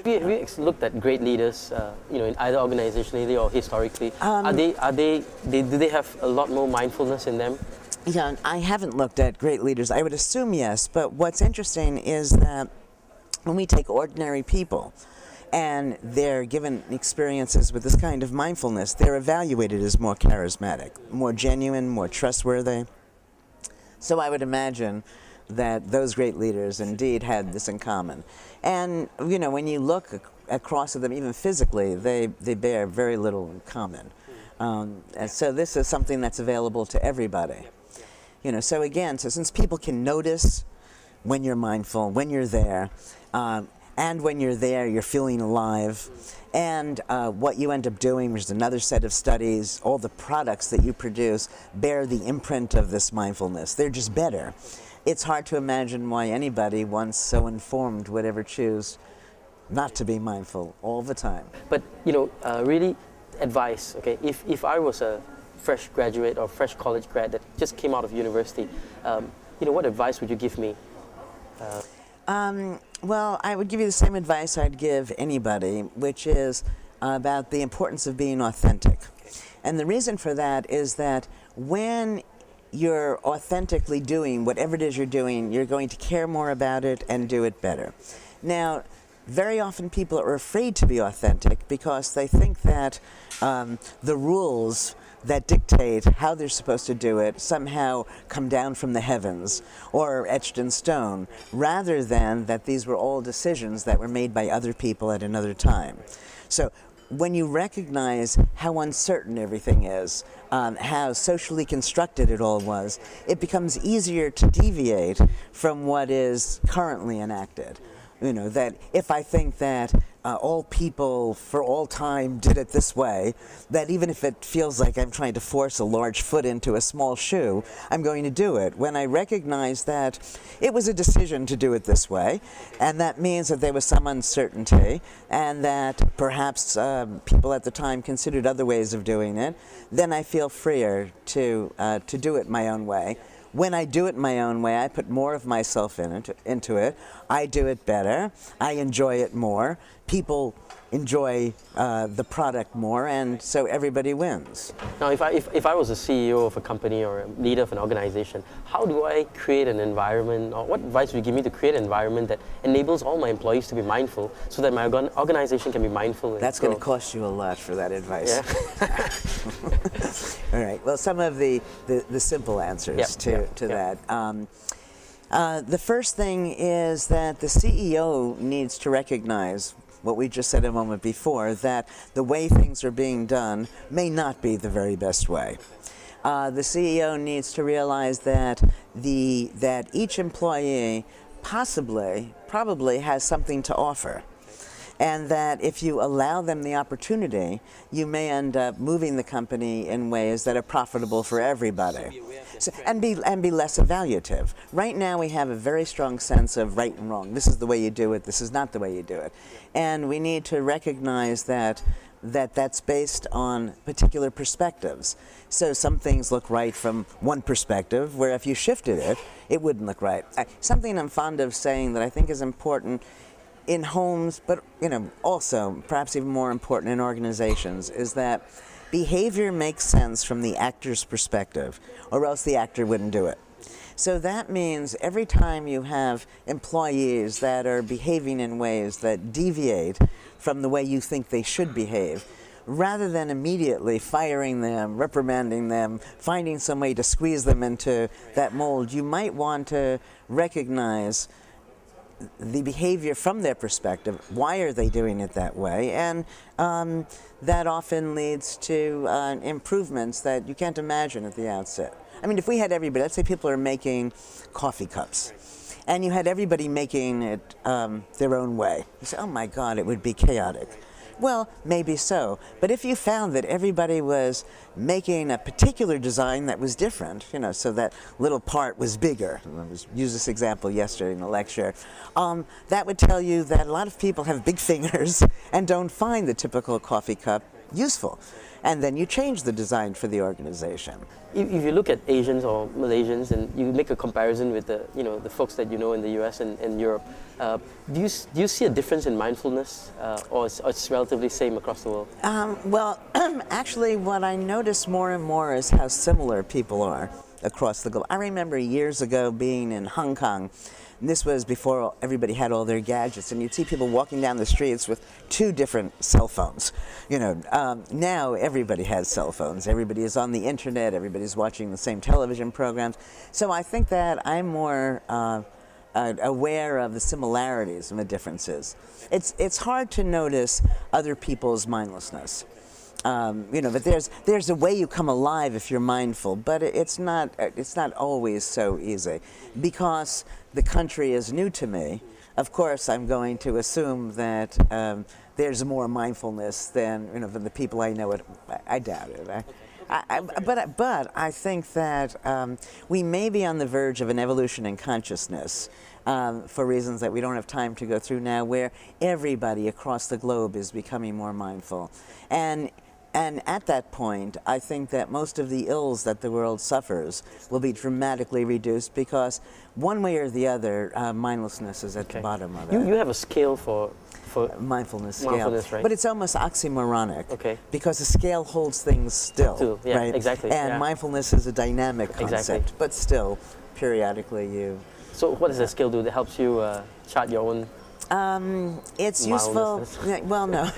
Have you looked at great leaders, in either organizationally or historically? Do they have a lot more mindfulness in them? Yeah, I haven't looked at great leaders. I would assume yes, but what's interesting is that when we take ordinary people and they're given experiences with this kind of mindfulness, they're evaluated as more charismatic, more genuine, more trustworthy. So I would imagine that those great leaders indeed had this in common. And, when you look across at them, even physically, they bear very little in common. And so this is something that's available to everybody. So again, since people can notice when you're mindful, when you're there, and when you're there, you're feeling alive, and what you end up doing, which is another set of studies, all the products that you produce bear the imprint of this mindfulness. They're just better. It's hard to imagine why anybody, once so informed, would ever choose not to be mindful all the time. But, really advice, okay? If I was a fresh graduate or fresh college grad that just came out of university, what advice would you give me? Well, I would give you the same advice I'd give anybody, which is about the importance of being authentic. And the reason for that is that when you're authentically doing whatever it is you're doing, you're going to care more about it and do it better. Now, very often people are afraid to be authentic because they think that the rules that dictate how they're supposed to do it somehow come down from the heavens or are etched in stone, rather than that these were all decisions that were made by other people at another time. So when you recognize how uncertain everything is, how socially constructed it all was, it becomes easier to deviate from what is currently enacted. That if I think that all people for all time did it this way, that even if it feels like I'm trying to force a large foot into a small shoe, I'm going to do it. When I recognize that it was a decision to do it this way, and that means that there was some uncertainty, and that perhaps people at the time considered other ways of doing it, then I feel freer to do it my own way. When I do it my own way, I put more of myself into it. I do it better. I enjoy it more. People enjoy the product more, and so everybody wins. Now, if I was a CEO of a company or a leader of an organization, how do I create an environment, or what advice would you give me to create an environment that enables all my employees to be mindful, so that my organization can be mindful? That's going to cost you a lot for that advice. Yeah. All right. Well, some of the simple answers to that. The first thing is that the CEO needs to recognize what we just said a moment before, that the way things are being done may not be the very best way. The CEO needs to realize that each employee probably has something to offer, and that if you allow them the opportunity, you may end up moving the company in ways that are profitable for everybody. So, and be less evaluative. Right now we have a very strong sense of right and wrong. This is the way you do it, this is not the way you do it. And we need to recognize that's based on particular perspectives. So some things look right from one perspective, where if you shifted it, it wouldn't look right. Something I'm fond of saying that I think is important in homes, but also perhaps even more important in organizations, is that behavior makes sense from the actor's perspective, or else the actor wouldn't do it. So that means every time you have employees that are behaving in ways that deviate from the way you think they should behave, rather than immediately firing them, reprimanding them, finding some way to squeeze them into that mold, you might want to recognize the behavior from their perspective. Why are they doing it that way? And that often leads to improvements that you can't imagine at the outset. I mean, if we had everybody, let's say people are making coffee cups, and you had everybody making it their own way. You say, oh my God, it would be chaotic. Well, maybe so. But if you found that everybody was making a particular design that was different, so that little part was bigger, I used this example yesterday in the lecture, that would tell you that a lot of people have big fingers and don't find the typical coffee cup useful. And then you change the design for the organization. If you look at Asians or Malaysians and you make a comparison with the, the folks that you know in the US and Europe, do you see a difference in mindfulness, or it's relatively same across the world? Well, actually, what I notice more and more is how similar people are across the globe. I remember years ago being in Hong Kong. And this was before everybody had all their gadgets, and you'd see people walking down the streets with 2 different cell phones. Now everybody has cell phones. Everybody is on the internet. Everybody's watching the same television programs. So I think that I'm more aware of the similarities and the differences. It's hard to notice other people's mindlessness. But there's a way you come alive if you're mindful, but it's not always so easy. Because the country is new to me, of course I'm going to assume that there's more mindfulness than than the people I know. I doubt it. But I think that we may be on the verge of an evolution in consciousness for reasons that we don't have time to go through now, where everybody across the globe is becoming more mindful. And at that point, I think that most of the ills that the world suffers will be dramatically reduced, because one way or the other, mindlessness is at the bottom of it. You have a scale for mindfulness scale, right? But it's almost oxymoronic, okay, because the scale holds things still, yeah, right? Exactly. And mindfulness is a dynamic concept, but still, periodically you... So what does the scale do that helps you chart your own? It's useful. Well, no.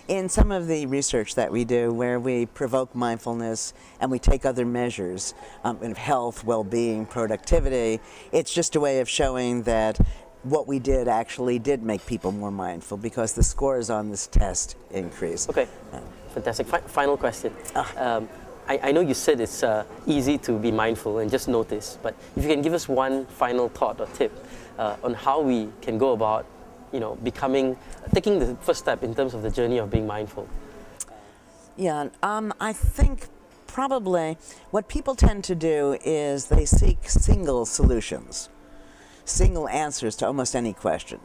In some of the research that we do, where we provoke mindfulness and we take other measures of health, well-being, productivity, it's just a way of showing that what we did actually did make people more mindful, because the scores on this test increase. Okay, fantastic. Final question. I know you said it's easy to be mindful and just notice, but if you can give us one final thought or tip on how we can go about, taking the first step in terms of the journey of being mindful. Yeah, I think probably what people tend to do is they seek single solutions, single answers to almost any question.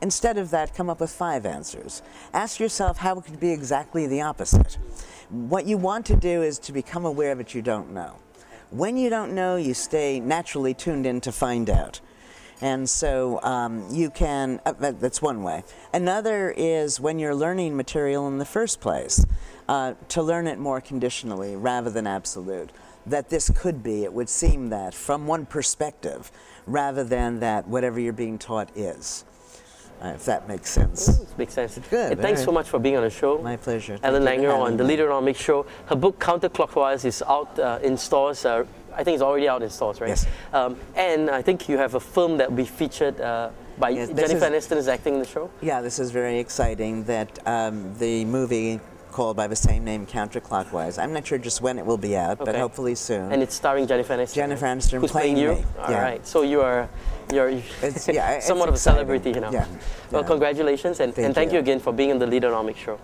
Instead of that, come up with 5 answers. Ask yourself how it could be exactly the opposite. What you want to do is to become aware of what you don't know. When you don't know, you stay naturally tuned in to find out. And so you can, that's one way. Another is when you're learning material in the first place, to learn it more conditionally rather than absolute. That this could be, it would seem that, from one perspective, rather than that whatever you're being taught is. If that makes sense. It makes sense. Good. Hey, thanks so much for being on the show. My pleasure. Ellen Langer on the Leaderonomics show. Her book Counterclockwise is out in stores. I think it's already out in stores, right? Yes. And I think you have a film that will be featured by Jennifer Aniston is acting in the show. Yeah, this is very exciting that the movie called by the same name, Counterclockwise. I'm not sure just when it will be out, but hopefully soon. And it's starring Jennifer Aniston. Jennifer Aniston who's playing you. me. All right. So you're somewhat of a celebrity, Yeah. Well, congratulations, and thank you again for being on the Leaderonomics show.